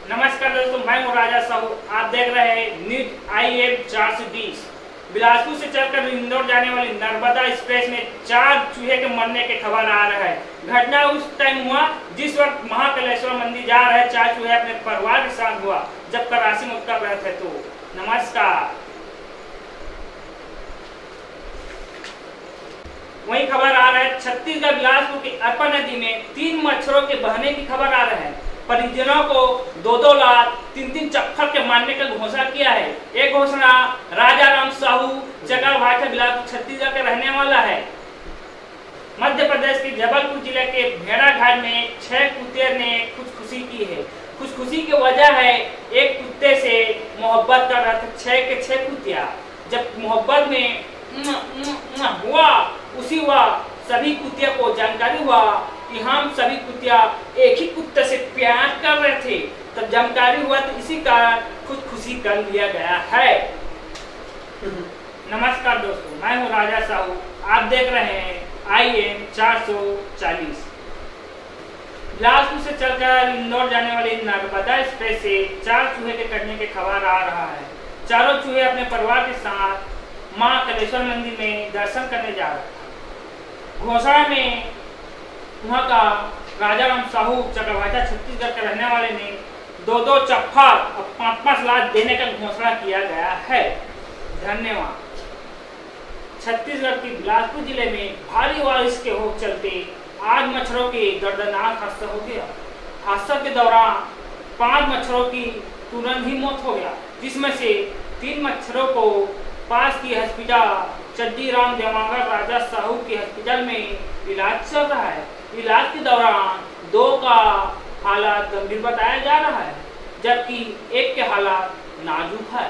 नमस्कार दोस्तों, मैं हूँ राजा साहू। आप देख रहे हैं न्यूज IM 420। बिलासपुर से चलकर इंदौर जाने वाली नर्मदा एक्सप्रेस में 4 चूहे के मरने की खबर आ रहा है। घटना उस टाइम हुआ जिस वक्त महाकालेश्वर मंदिर जा रहे 4 चूहे अपने परिवार के साथ हुआ, जब कराची में उतर रहे थे। तो नमस्कार। वही खबर आ रहा है छत्तीसगढ़ बिलासपुर की अर्पा नदी में 3 मच्छरों के बहने की खबर आ रहा है। परिजनों को 2-2 लाख 3-3 चक्कर के मारने का घोषणा किया है। एक घोषणा राजा राम साहू चकरभाठा बिलासपुर छत्तीसगढ़ के रहने वाला है। मध्य प्रदेश के जबलपुर जिले के भेड़ा घाट में 6 कुत्ते ने खुदकुशी की है। खुदकुशी की वजह है एक कुत्ते से मोहब्बत कर रहा था। 6 के 6 कुतिया जब मोहब्बत में हुआ, उसी सभी कुतिया को जानकारी हुआ कि हम सभी कुतिया एक ही कुत्ते से प्यार कर रहे थे। तब जानकारी हुआ तो इसी कारण खुदकुशी कर लिया गया है। नमस्कार दोस्तों, मैं हूँ राजा साहू। आप देख रहे हैं IM 440। बिलासपुर से चलकर इंदौर जाने वाली नर्मदा एक्सप्रेस से 4 चूहे के कटने की खबर आ रहा है। चारों चूहे अपने परिवार के साथ मां कालेश्वर मंदिर में दर्शन करने जा रहे थे। घोषणा में वहाँ का राजा राम साहू चकरभाठा छत्तीसगढ़ के रहने वाले ने 2-2 चक्कर और 5-5 लाख देने का घोषणा किया गया है। धन्यवाद। छत्तीसगढ़ के बिलासपुर जिले में भारी बारिश के हो चलते आज मच्छरों के दर्दनाक हादसा हो गया। हादसा के दौरान 5 मच्छरों की तुरंत ही मौत हो गया, जिसमें से 3 मच्छरों को पास की हॉस्पिटल चड्डी राम देवांगढ़ राजा साहू के हॉस्पिटल में इलाज चल रहा है। इलाज के दौरान 2 का हालत गंभीर बताया जा रहा है, जबकि 1 के हालत नाजुक है।